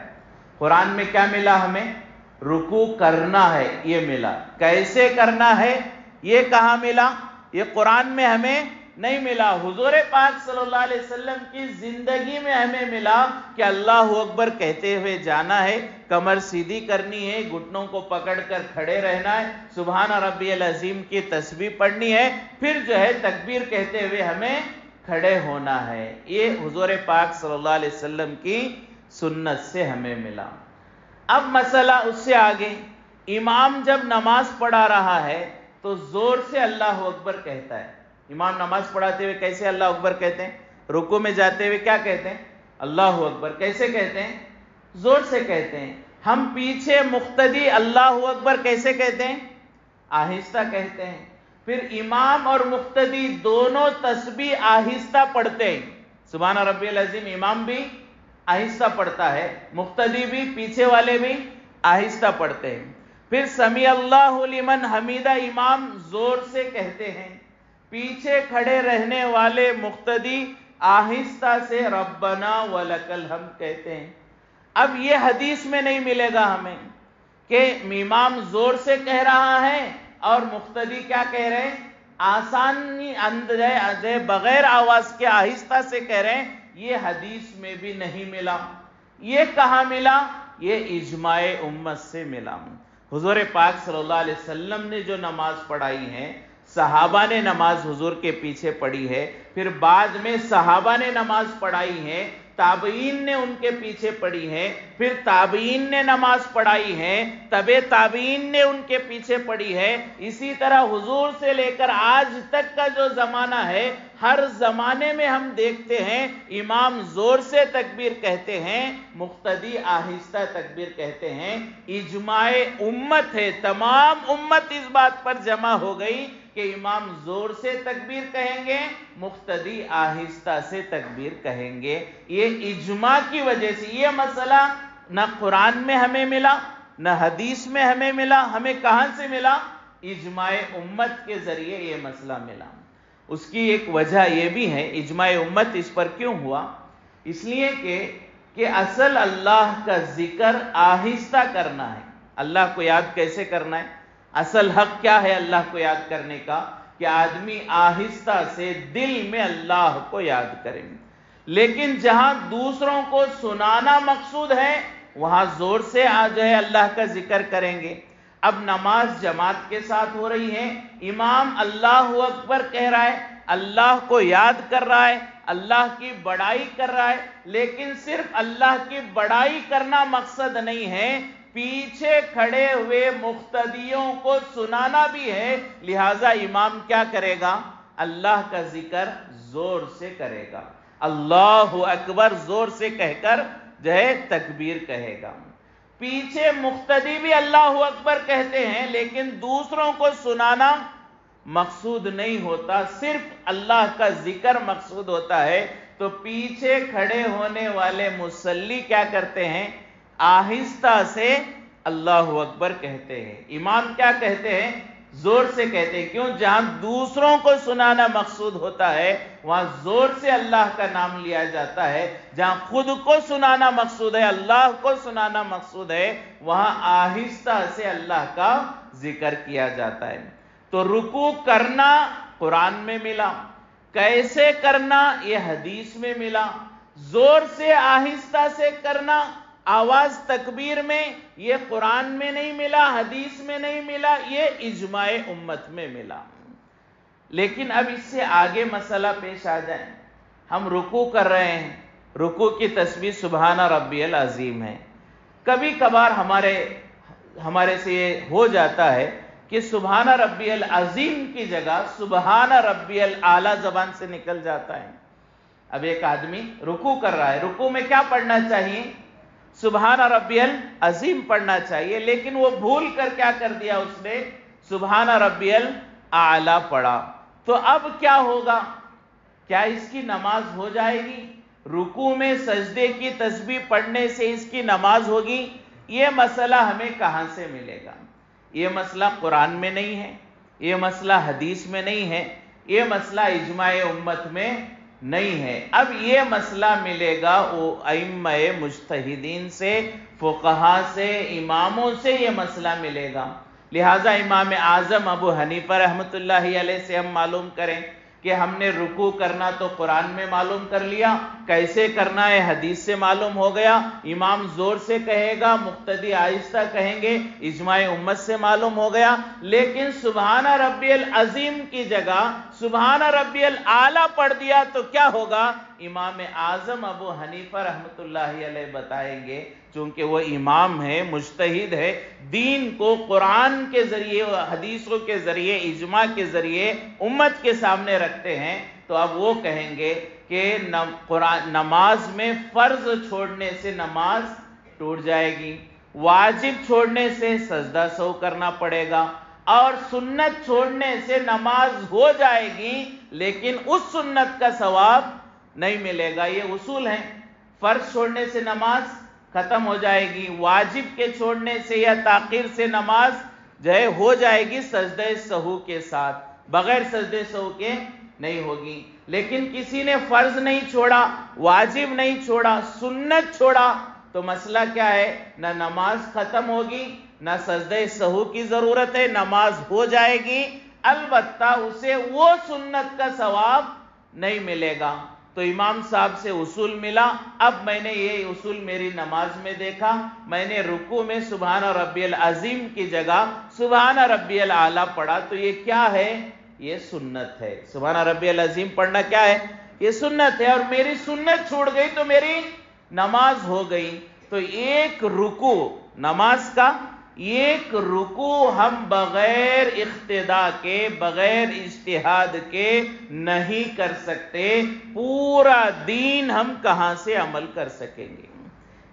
قرآن میں کیا ملا ہمیں؟ رکوع کرنا ہے یہ ملا، کیسے کرنا ہے یہ کہاں ملا؟ یہ قرآن میں ہمیں نہیں ملا، حضور پاک صلی اللہ علیہ وسلم کی زندگی میں ہمیں ملا کہ اللہ اکبر کہتے ہوئے جانا ہے، کمر سیدھی کرنی ہے، گھٹنوں کو پکڑ کر کھڑے رہنا ہے، سبحان ربی العظیم کی تسبیح پڑھنی ہے، پھر جو ہے تکبیر کہتے ہوئے ہمیں کھڑے ہونا ہے۔ یہ حضور پاک صلی اللہ علیہ وسلم کی سنت سے ہمیں ملا۔ اب مسئلہ اس سے آگے، امام جب نماز پڑھا رہا ہے تو زور سے اللہ اکبر کہتا ہے۔ امام نماز پڑھاتے ہوئے کیسے اللہ اکبر کہتے ہیں؟ رکوع میں جاتے ہوئے کیا کہتے ہیں؟ اللہ اکبر۔ کیسے کہتے ہیں؟ زور سے کہتے ہیں۔ ہم پیچھے مقتدی اللہ اکبر کیسے کہتے ہیں؟ آہستہ کہتے ہیں۔ پھر امام اور مقتدی دونوں تسبیح آہستہ پڑھتے ہیں، سبحان ربی العظیم امام بھی آہستہ پڑھتا ہے، مقتدی بھی، پیچھے والے بھی آہستہ پڑھتے ہیں۔ پھر سمیع اللہ لمن حمیدہ امام زور سے کہتے ہیں، پیچھے کھڑے رہنے والے مقتدی آہستہ سے ربنا ولک الحمد کہتے ہیں۔ اب یہ حدیث میں نہیں ملے گا ہمیں کہ امام زور سے کہہ رہا ہے اور مقتدی کیا کہہ رہے ہیں؟ آسانی اندر بغیر آواز کے آہستہ سے کہہ رہے ہیں، یہ حدیث میں بھی نہیں ملا۔ یہ کہاں ملا؟ یہ اجماع امت سے ملا۔ حضور پاک صلی اللہ علیہ وسلم نے جو نماز پڑھائی ہے، صحابہ نے نماز حضور کے پیچھے پڑھی ہے، پھر بعد میں صحابہ نے نماز پڑھائی ہے، تابعین نے ان کے پیچھے پڑھی ہے، پھر تابعین نے نماز پڑھائی ہے، تبع تابعین نے ان کے پیچھے پڑھی ہے۔ اسی طرح حضور سے لے کر آج تک کا جو زمانہ ہے، ہر زمانے میں ہم دیکھتے ہیں امام زور سے تکبیر کہتے ہیں، مقتدی آہستہ تکبیر کہتے ہیں۔ اجماع امت ہے، تمام امت اس بات پر جمع ہو گئی کہ امام زور سے تکبیر کہیں گے، مقتدی آہستہ سے تکبیر کہیں گے۔ یہ اجماع کی وجہ سے، یہ مسئلہ نہ قرآن میں ہمیں ملا نہ حدیث میں ہمیں ملا، ہمیں کہاں سے ملا؟ اجماع امت کے ذریعے یہ مسئلہ ملا۔ اس کی ایک وجہ یہ بھی ہے، اجماع امت اس پر کیوں ہوا؟ اس لیے کہ اصل اللہ کا ذکر آہستہ کرنا ہے۔ اللہ کو یاد کیسے کرنا ہے؟ اصل حق کیا ہے اللہ کو یاد کرنے کا؟ کہ آدمی آہستہ سے دل میں اللہ کو یاد کرے۔ لیکن جہاں دوسروں کو سنانا مقصود ہے، وہاں زور سے جو ہے اللہ کا ذکر کریں گے۔ اب نماز جماعت کے ساتھ ہو رہی ہے، امام اللہ اکبر کہہ رہا ہے، اللہ کو یاد کر رہا ہے، اللہ کی بڑائی کر رہا ہے، لیکن صرف اللہ کی بڑائی کرنا مقصد نہیں ہے، پیچھے کھڑے ہوئے مقتدیوں کو سنانا بھی ہے۔ لہذا امام کیا کرے گا؟ اللہ کا ذکر زور سے کرے گا، اللہ اکبر زور سے کہہ کر جو ہے تکبیر کہے گا۔ پیچھے مقتدی بھی اللہ اکبر کہتے ہیں، لیکن دوسروں کو سنانا مقصود نہیں ہوتا، صرف اللہ کا ذکر مقصود ہوتا ہے۔ تو پیچھے کھڑے ہونے والے مصلی کیا کرتے ہیں؟ آہستہ سے اللہ اکبر کہتے ہیں۔ امام کیا کہتے ہیں؟ زور سے کہتے ہیں، کیوں؟ جہاں دوسروں کو سنانا مقصود ہوتا ہے وہاں زور سے اللہ کا نام لیا جاتا ہے، جہاں خود کو سنانا مقصود ہے، اللہ کو سنانا مقصود ہے، وہاں آہستہ سے اللہ کا ذکر کیا جاتا ہے۔ تو رکوع کرنا قرآن میں ملا، کیسے کرنا یہ حدیث میں ملا، زور سے آہستہ سے کرنا آواز تکبیر میں یہ قرآن میں نہیں ملا، حدیث میں نہیں ملا، یہ اجماع امت میں ملا۔ لیکن اب اس سے آگے مسئلہ پیش آ جائے، ہم رکوع کر رہے ہیں، رکوع کی تسبیح سبحان ربی العظیم ہے، کبھی کبھار ہمارے سے یہ ہو جاتا ہے کہ سبحان ربی العظیم کی جگہ سبحان ربی الاعلی زبان سے نکل جاتا ہے۔ اب ایک آدمی رکوع کر رہا ہے، رکوع میں کیا پڑھنا چاہیے؟ سبحان ربی العظیم پڑھنا چاہیے، لیکن وہ بھول کر کیا کر دیا، اس نے سبحان ربی الاعلی پڑھا۔ تو اب کیا ہوگا؟ کیا اس کی نماز ہو جائے گی؟ رکوع میں سجدے کی تسبیح پڑھنے سے اس کی نماز ہوگی؟ یہ مسئلہ ہمیں کہاں سے ملے گا؟ یہ مسئلہ قرآن میں نہیں ہے، یہ مسئلہ حدیث میں نہیں ہے، یہ مسئلہ اجماع امت میں نہیں ہے۔ اب یہ مسئلہ ملے گا ائمہ مجتہدین سے، فقہا سے، اماموں سے یہ مسئلہ ملے گا۔ لہٰذا امام اعظم ابو حنیفہ رحمۃ اللہ علیہ سے ہم معلوم کریں کہ ہم نے رکوع کرنا تو قرآن میں معلوم کر لیا، کیسے کرنا ہے حدیث سے معلوم ہو گیا، امام زور سے کہے گا، مقتدی آہستہ کہیں گے، اجماع امت سے معلوم ہو گیا۔ لیکن سبحان ربی العظیم کی جگہ سبحان ربی الاعلی پڑھ دیا تو کیا ہوگا؟ امام اعظم ابو حنیفہ رحمۃ اللہ علیہ بتائیں گے، چونکہ وہ امام ہے، مجتہد ہے، دین کو قرآن کے ذریعے، حدیثوں کے ذریعے، اجماع کے ذریعے امت کے سامنے رکھتے ہیں، تو اب وہ کہیں گے کہ نماز میں فرض چھوڑنے سے نماز ٹوٹ جائے گی، واجب چھوڑنے سے سجدہ سہو کرنا پڑے گا، اور سنت چھوڑنے سے نماز ہو جائے گی لیکن اس سنت کا ثواب نہیں ملے گا۔ یہ اصول ہیں، فرض چھوڑنے سے نماز ختم ہو جائے گی، واجب کے چھوڑنے سے یا تاخیر سے نماز جو ہے ہو جائے گی سجدہ سہو کے ساتھ، بغیر سجدہ سہو کے نہیں ہوگی۔ لیکن کسی نے فرض نہیں چھوڑا، واجب نہیں چھوڑا، سنت چھوڑا، تو مسئلہ کیا ہے؟ نہ نماز ختم ہوگی، نہ سجدہ سہو کی ضرورت ہے، نماز ہو جائے گی، البتہ اسے وہ سنت کا ثواب نہیں ملے گا۔ تو امام صاحب سے اصول ملا، اب میں نے یہ اصول میری نماز میں دیکھا، میں نے رکوع میں سبحان ربی العظیم کی جگہ سبحان ربی الاعلی پڑھا، تو یہ کیا ہے؟ یہ سنت ہے۔ سبحان ربی العظیم پڑھنا کیا ہے؟ یہ سنت ہے، اور میری سنت چھوڑ گئی تو میری نماز ہو گئی۔ تو ایک رکوع نماز کا، ایک رکوع ہم بغیر اقتداء کے، بغیر اجتہاد کے نہیں کر سکتے، پورا دین ہم کہاں سے عمل کر سکیں گے؟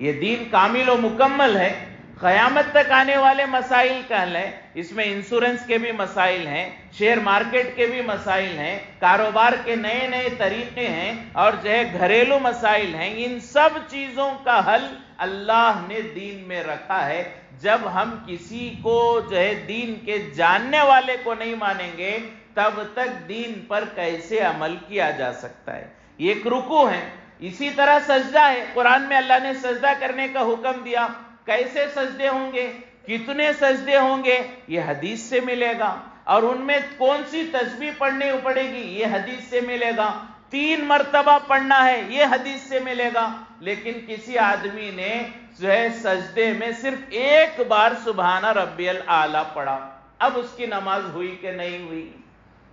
یہ دین کامل و مکمل ہے، قیامت تک آنے والے مسائل کا حل ہے، اس میں انشورنس کے بھی مسائل ہیں، شیئر مارکیٹ کے بھی مسائل ہیں، کاروبار کے نئے نئے طریقے ہیں، اور جو ہے گھریلو مسائل ہیں، ان سب چیزوں کا حل اللہ نے دین میں رکھا ہے۔ جب ہم کسی کو جو ہے دین کے جاننے والے کو نہیں مانیں گے تب تک دین پر کیسے عمل کیا جا سکتا ہے؟ یہ ایک رکوع ہے۔ اسی طرح سجدہ ہے، قرآن میں اللہ نے سجدہ کرنے کا حکم دیا، کیسے سجدے ہوں گے، کتنے سجدے ہوں گے، یہ حدیث سے ملے گا، اور ان میں کون سی تسبیح پڑھنی پڑے گی، یہ حدیث سے ملے گا، 3 مرتبہ پڑھنا ہے، یہ حدیث سے ملے گا۔ لیکن کسی آدمی نے جو ہے سجدے میں صرف ایک بار سبحان ربی الاعلی پڑھا، اب اس کی نماز ہوئی کہ نہیں ہوئی؟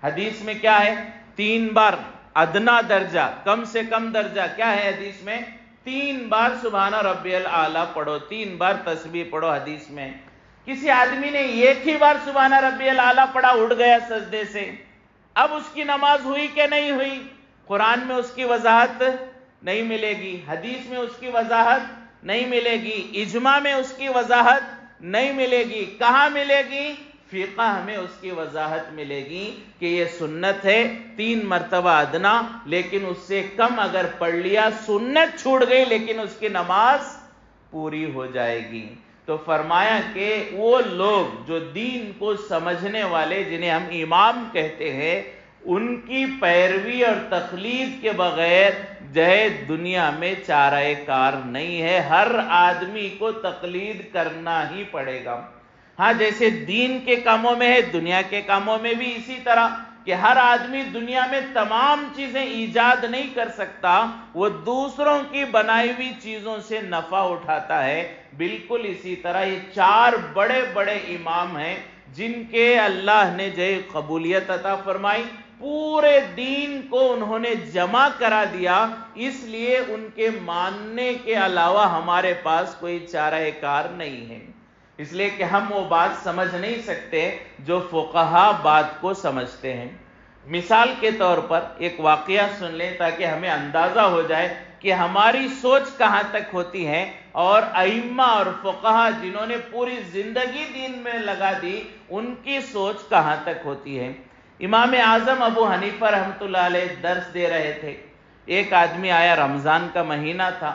حدیث میں کیا ہے؟ 3 بار ادنا درجہ، کم سے کم درجہ کیا ہے حدیث میں؟ 3 بار سبحان ربی الاعلی پڑھو، 3 بار تسبیح پڑھو حدیث میں۔ کسی آدمی نے ایک ہی بار سبحان ربی الاعلی پڑھا، اٹھ گیا سجدے سے، اب اس کی نماز ہوئی کہ نہیں ہوئی؟ قرآن میں اس کی وضاحت نہیں ملے گی، حدیث میں اس کی وضاحت نہیں ملے گی، اجماع میں اس کی وضاحت نہیں ملے گی، کہاں ملے گی؟ فقہ میں اس کی وضاحت ملے گی کہ یہ سنت ہے 3 مرتبہ ادنا، لیکن اس سے کم اگر پڑھ لیا سنت چھوٹ گئی لیکن اس کی نماز پوری ہو جائے گی۔ تو فرمایا کہ وہ لوگ جو دین کو سمجھنے والے، جنہیں ہم امام کہتے ہیں، ان کی پیروی اور تقلید کے بغیر دنیا میں چارہ کار نہیں ہے۔ ہر آدمی کو تقلید کرنا ہی پڑے گا۔ ہاں، جیسے دین کے کاموں میں ہے، دنیا کے کاموں میں بھی اسی طرح کہ ہر آدمی دنیا میں تمام چیزیں ایجاد نہیں کر سکتا، وہ دوسروں کی بنائی ہوئی چیزوں سے نفع اٹھاتا ہے۔ بالکل اسی طرح یہ چار بڑے بڑے امام ہیں جن کے اللہ نے قبولیت عطا فرمائی، پورے دین کو انہوں نے جمع کرا دیا، اس لیے ان کے ماننے کے علاوہ ہمارے پاس کوئی چارہ کار نہیں ہے، اس لیے کہ ہم وہ بات سمجھ نہیں سکتے جو فقہا بات کو سمجھتے ہیں۔ مثال کے طور پر ایک واقعہ سن لیں تاکہ ہمیں اندازہ ہو جائے کہ ہماری سوچ کہاں تک ہوتی ہے، اور ائمہ اور فقہا جنہوں نے پوری زندگی دین میں لگا دی، ان کی سوچ کہاں تک ہوتی ہے۔ امام اعظم ابو حنیفہ رحمۃ اللہ علیہ درس دے رہے تھے، ایک آدمی آیا، رمضان کا مہینہ تھا،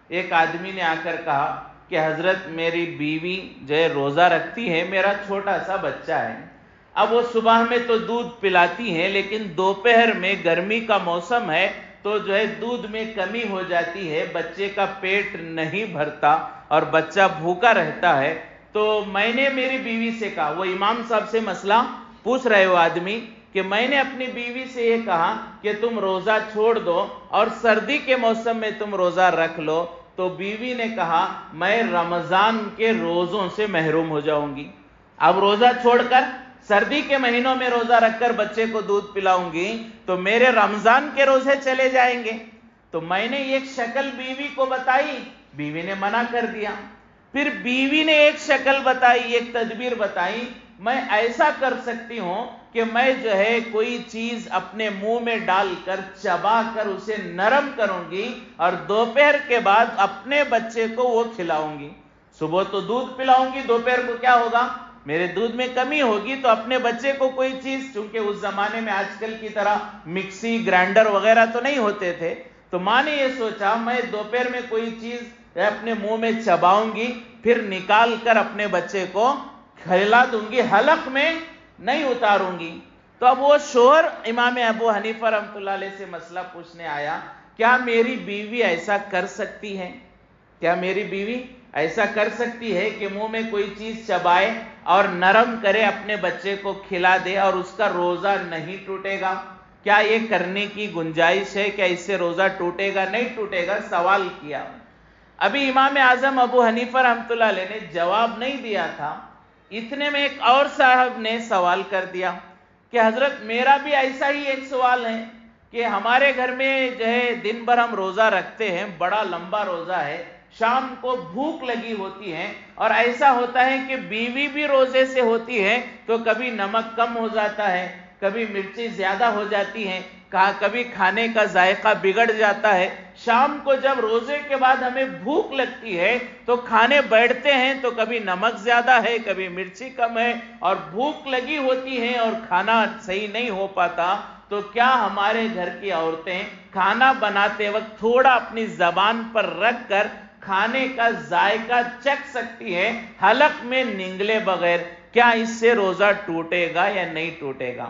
ایک آدمی نے آ کر کہا کہ حضرت میری بیوی روزہ رکھتی ہے، میرا چھوٹا سا بچہ ہے، اب وہ صبح میں تو دودھ پلاتی ہیں لیکن دوپہر میں گرمی کا موسم ہے تو دودھ میں کمی ہو جاتی ہے، بچے کا پیٹ نہیں بھرتا اور بچہ بھوکا رہتا ہے، تو میں نے میری بیوی سے کہا، وہ امام صاحب سے مسئلہ پوچھ رہے ہو آدمی، کہ میں نے اپنی بیوی سے یہ کہا کہ تم روزہ چھوڑ دو اور سردی کے موسم میں تم روزہ رکھ لو، تو بیوی نے کہا میں رمضان کے روزوں سے محروم ہو جاؤں گی، اب روزہ چھوڑ کر سردی کے مہینوں میں روزہ رکھ کر بچے کو دودھ پلاؤں گی تو میرے رمضان کے روزے چلے جائیں گے۔ تو میں نے ایک شکل بیوی کو بتائی، بیوی نے منع کر دیا، پھر بیوی نے ایک شکل بتائی، ایک تدبیر بتائی، میں ایسا کر سکتی ہوں کہ میں کوئی چیز اپنے منہ میں ڈال کر چبا کر اسے نرم کروں گی اور دوپہر کے بعد اپنے بچے کو وہ کھلاؤں گی، صبح تو دودھ پلاؤں گی، دوپہر کو کیا ہوگا، میرے دودھ میں کمی ہوگی، تو اپنے بچے کو کوئی چیز، چونکہ اس زمانے میں آج کل کی طرح مکسی گرائنڈر وغیرہ تو نہیں ہوتے تھے، تو ماں نے یہ سوچا میں دوپہر میں کوئی چیز اپنے منہ میں چباؤں گی، پھر نکال کر اپنے بچے کو کھلا دوں گی، حلق میں نہیں اتاروں گی۔ تو اب وہ شوہر امام ابو حنیفہ رحمۃ اللہ علیہ سے مسئلہ پوچھنے آیا، کیا میری بیوی ایسا کر سکتی ہے؟ کیا میری بیوی ایسا کر سکتی ہے کہ منہ میں کوئی چیز چبائے اور نرم کرے، اپنے بچے کو کھلا دے اور اس کا روزہ نہیں ٹوٹے گا؟ کیا یہ کرنے کی گنجائش ہے؟ کیا اس سے روزہ ٹوٹے گا؟ نہیں ٹوٹے گا، سوال کیا۔ ابھی امام اعظم ابو حنیفہ رحمۃ اللہ علیہ نے جواب نہیں دیا تھا، اتنے میں ایک اور صاحب نے سوال کر دیا کہ حضرت میرا بھی ایسا ہی ایک سوال ہے کہ ہمارے گھر میں دن بھر ہم روزہ رکھتے ہیں، بڑا لمبا روزہ ہے، شام کو بھوک لگی ہوتی ہے اور ایسا ہوتا ہے کہ بیوی بھی روزے سے ہوتی ہے تو کبھی نمک کم ہو جاتا ہے، کبھی مرچی زیادہ ہو جاتی ہے، کبھی کھانے کا ذائقہ بگڑ جاتا ہے، شام کو جب روزے کے بعد ہمیں بھوک لگتی ہے تو کھانے بیٹھتے ہیں تو کبھی نمک زیادہ ہے، کبھی مرچی کم ہے، اور بھوک لگی ہوتی ہے اور کھانا صحیح نہیں ہو پاتا، تو کیا ہمارے گھر کی عورتیں کھانا بناتے وقت تھوڑا اپنی زبان پر رکھ کر کھانے کا ذائقہ چکھ سکتی ہے حلق میں نگلے بغیر؟ کیا اس سے روزہ ٹوٹے گا یا نہیں ٹوٹے گا؟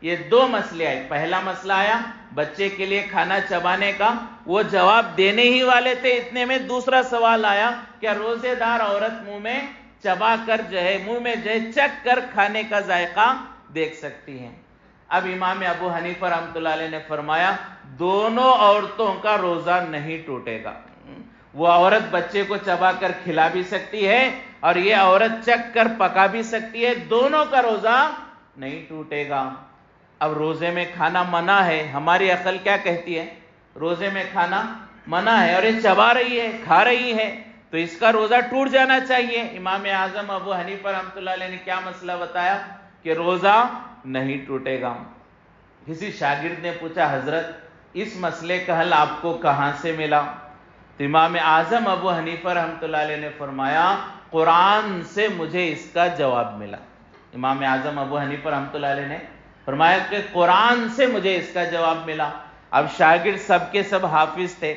یہ دو مسئلے آئے، پہلا مسئلہ آیا بچے کے لیے کھانا چبانے کا، وہ جواب دینے ہی والے تھے، اتنے میں دوسرا سوال آیا، کیا روزے دار عورت منہ میں چبا کر منہ میں چکھ کر کھانے کا ذائقہ دیکھ سکتی ہیں؟ اب امام ابو حنیفہ رحمۃ اللہ علیہ نے فرمایا دونوں عورتوں کا روزہ نہیں ٹوٹے گا، وہ عورت بچے کو چبا کر کھلا بھی سکتی ہے اور یہ عورت چکھ کر پکا بھی سکتی ہے، دونوں کا روزہ نہیں ٹوٹے گا۔ اب روزے میں کھانا منع ہے، ہماری عقل کیا کہتی ہے؟ روزے میں کھانا منع ہے اور یہ چبا رہی ہے، کھا رہی ہے، تو اس کا روزہ ٹوٹ جانا چاہیے۔ امام اعظم ابو حنیفہ رحمۃ اللہ علیہ نے کیا مسئلہ بتایا کہ روزہ نہیں ٹوٹے گا۔ کسی شاگرد نے پوچھا حضرت اس مسئلے کا حل آپ کو کہاں سے ملا؟ تو امام اعظم ابو حنیفہ رحمۃ اللہ علیہ نے فرمایا قرآن سے مجھے اس کا جواب ملا۔ امام اعظم ابو حنیفہ رحمۃ اللہ علیہ نے فرمایا کہ قرآن سے مجھے اس کا جواب ملا۔ اب شاگرد سب کے سب حافظ تھے،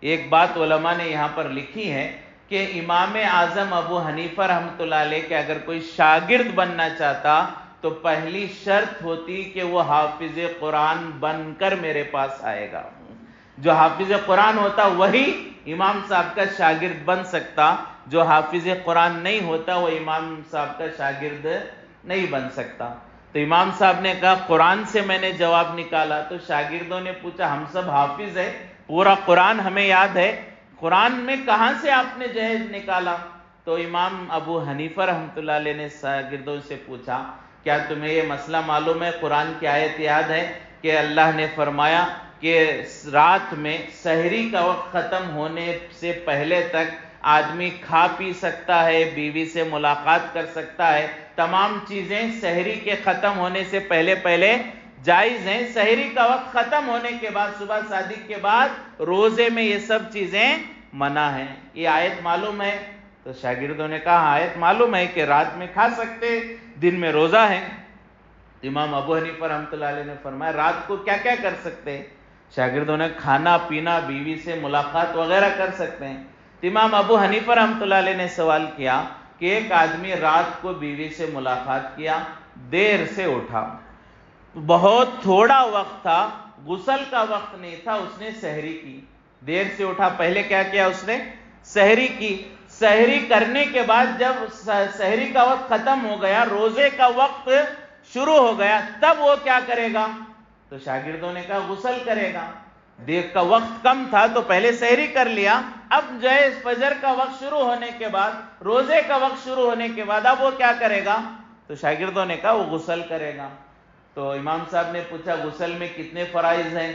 ایک بات علماء نے یہاں پر لکھی ہے کہ امام اعظم ابو حنیفہ رحمۃ اللہ علیہ کہ اگر کوئی شاگرد بننا چاہتا تو پہلی شرط ہوتی کہ وہ حافظ قرآن بن کر میرے پاس آئے گا. جو حافظ قرآن ہوتا وہی امام صاحب کا شاگرد بن سکتا، جو حافظ قرآن نہیں ہوتا وہ امام صاحب کا شاگرد نہیں بن سکتا. تو امام صاحب نے کہا قرآن سے میں نے جواب نکالا. تو شاگردوں نے پوچھا ہم سب حافظ ہیں، پورا قرآن ہمیں یاد ہے، قرآن میں کہاں سے آپ نے جہد نکالا؟ تو امام ابو حنیفہ رحمۃ اللہ علیہ نے شاگردوں سے پوچھا کیا تمہیں یہ مسئلہ معلوم ہے؟ قرآن کی آیت یاد ہے کہ اللہ نے فرمایا کہ رات میں سحری کا وقت ختم ہونے سے پہلے تک آدمی کھا پی سکتا ہے، بیوی سے ملاقات کر سکتا ہے، تمام چیزیں سحری کے ختم ہونے سے پہلے پہلے جائز ہیں. سحری کا وقت ختم ہونے کے بعد صبح صادق کے بعد روزے میں یہ سب چیزیں منع ہیں. یہ آیت معلوم ہے؟ تو شاگردوں نے کہا آیت معلوم ہے کہ رات میں کھا سکتے، دن میں روزہ ہے. امام ابو حنیفہ رحمۃ اللہ علیہ نے فرمایا رات کو کیا کیا کر سکتے ہیں؟ شاگردوں نے کھانا پینا، بیوی سے ملاقات وغیرہ کر سکتے ہیں. تو امام ابو حنیفہ رحمۃ اللہ علیہ نے سوال کیا کہ ایک آدمی رات کو بیوی سے ملاقات کیا، دیر سے اٹھا، بہت تھوڑا وقت تھا، غسل کا وقت نہیں تھا، اس نے سحری کی. دیر سے اٹھا، پہلے کیا کیا اس نے؟ سحری کی. سحری کرنے کے بعد جب سحری کا وقت ختم ہو گیا، روزے کا وقت شروع ہو گیا، تب وہ کیا کرے گا؟ تو شاگردوں نے کہا غسل کرے گا. دیر کا وقت کم تھا تو پہلے سحری کر لیا، اب جو ہے فجر کا وقت شروع ہونے کے بعد، روزے کا وقت شروع ہونے کے بعد اب وہ کیا کرے گا؟ تو شاگردوں نے کہا وہ غسل کرے گا. تو امام صاحب نے پوچھا غسل میں کتنے فرائض ہیں؟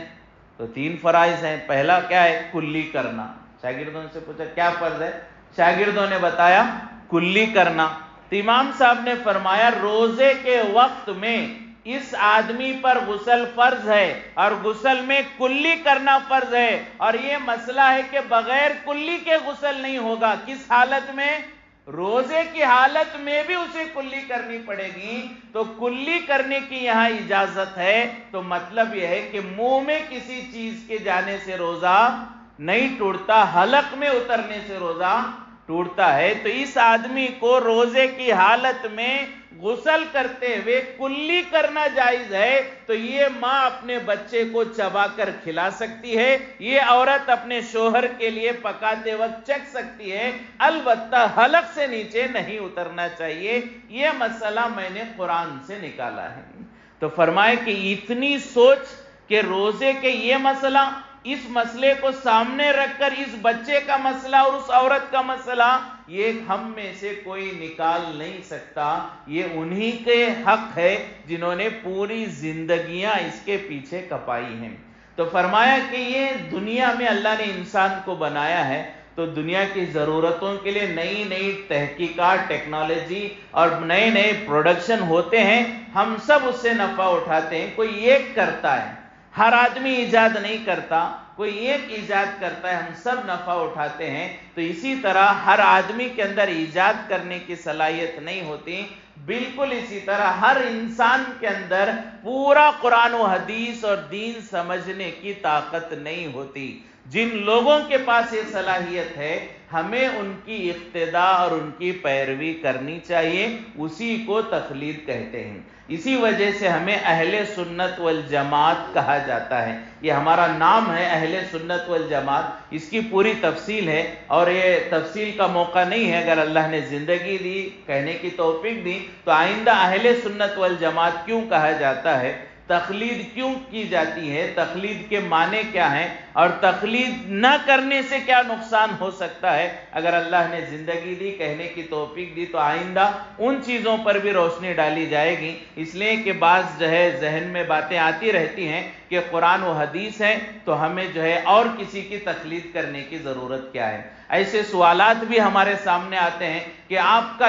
تو 3 فرائض ہیں. پہلا کیا ہے؟ کلی کرنا. شاگردوں سے پوچھا کیا فرض ہے؟ شاگردوں نے بتایا کلی کرنا. تو امام صاحب نے فرمایا روزے کے وقت میں اس آدمی پر غسل فرض ہے اور غسل میں کلی کرنا فرض ہے، اور یہ مسئلہ ہے کہ بغیر کلی کے غسل نہیں ہوگا. کس حالت میں؟ روزے کی حالت میں بھی اسے کلی کرنی پڑے گی. تو کلی کرنے کی یہاں اجازت ہے. تو مطلب یہ ہے کہ منہ میں کسی چیز کے جانے سے روزہ نہیں ٹوٹتا، حلق میں اترنے سے روزہ ٹوٹتا ہے. تو اس آدمی کو روزے کی حالت میں غسل کرتے ہوئے کلی کرنا جائز ہے. تو یہ ماں اپنے بچے کو چبا کر کھلا سکتی ہے، یہ عورت اپنے شوہر کے لیے پکاتے وقت چکھ سکتی ہے، البتہ حلق سے نیچے نہیں اترنا چاہیے. یہ مسئلہ میں نے قرآن سے نکالا ہے. تو فرمائے کہ اتنی سوچ کہ روزے کے یہ مسئلہ، اس مسئلے کو سامنے رکھ کر اس بچے کا مسئلہ اور اس عورت کا مسئلہ یہ ہم میں سے کوئی نکال نہیں سکتا. یہ انہی کے حق ہے جنہوں نے پوری زندگیاں اس کے پیچھے کپائی ہیں. تو فرمایا کہ یہ دنیا میں اللہ نے انسان کو بنایا ہے تو دنیا کی ضرورتوں کے لیے نئی نئی تحقیقات، ٹیکنالوجی اور نئے نئے پروڈکشن ہوتے ہیں. ہم سب اس سے نفع اٹھاتے ہیں. کوئی ایک کرتا ہے، ہر آدمی ایجاد نہیں کرتا، کوئی ایک ایجاد کرتا ہے، ہم سب نفع اٹھاتے ہیں. تو اسی طرح ہر آدمی کے اندر ایجاد کرنے کی صلاحیت نہیں ہوتی. بالکل اسی طرح ہر انسان کے اندر پورا قرآن و حدیث اور دین سمجھنے کی طاقت نہیں ہوتی. جن لوگوں کے پاس یہ صلاحیت ہے ہمیں ان کی اقتداء اور ان کی پیروی کرنی چاہیے. اسی کو تقلید کہتے ہیں. اسی وجہ سے ہمیں اہل سنت والجماعت کہا جاتا ہے. یہ ہمارا نام ہے اہل سنت والجماعت. اس کی پوری تفصیل ہے اور یہ تفصیل کا موقع نہیں ہے. اگر اللہ نے زندگی دی، کہنے کی توفیق دی تو آئندہ اہل سنت والجماعت کیوں کہا جاتا ہے، تقلید کیوں کی جاتی ہے، تقلید کے معنی کیا ہیں، اور تقلید نہ کرنے سے کیا نقصان ہو سکتا ہے. اگر اللہ نے زندگی دی، کہنے کی توفیق دی تو آئندہ ان چیزوں پر بھی روشنی ڈالی جائے گی. اس لیے کہ بعض جو ہے ذہن میں باتیں آتی رہتی ہیں کہ قرآن و حدیث ہے تو ہمیں جو ہے اور کسی کی تقلید کرنے کی ضرورت کیا ہے. ایسے سوالات بھی ہمارے سامنے آتے ہیں کہ آپ کا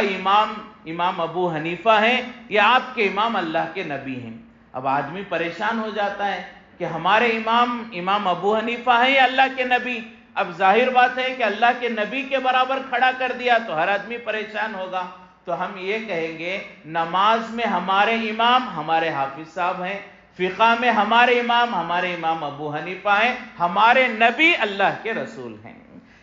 امام ابو حنیفہ ہیں یا آپ کے امام اللہ کے نبی ہیں. اب آدمی پریشان ہو جاتا ہے کہ ہمارے امام ابو حنیفہ ہیں یا اللہ کے نبی. اب ظاہر بات ہے کہ اللہ کے نبی کے برابر کھڑا کر دیا تو ہر آدمی پریشان ہوگا. تو ہم یہ کہیں گے نماز میں ہمارے امام ہمارے حافظ صاحب ہیں، فقہ میں ہمارے امام ابو حنیفہ ہیں، ہمارے نبی اللہ کے رسول ہیں.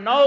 9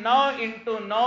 9 × 9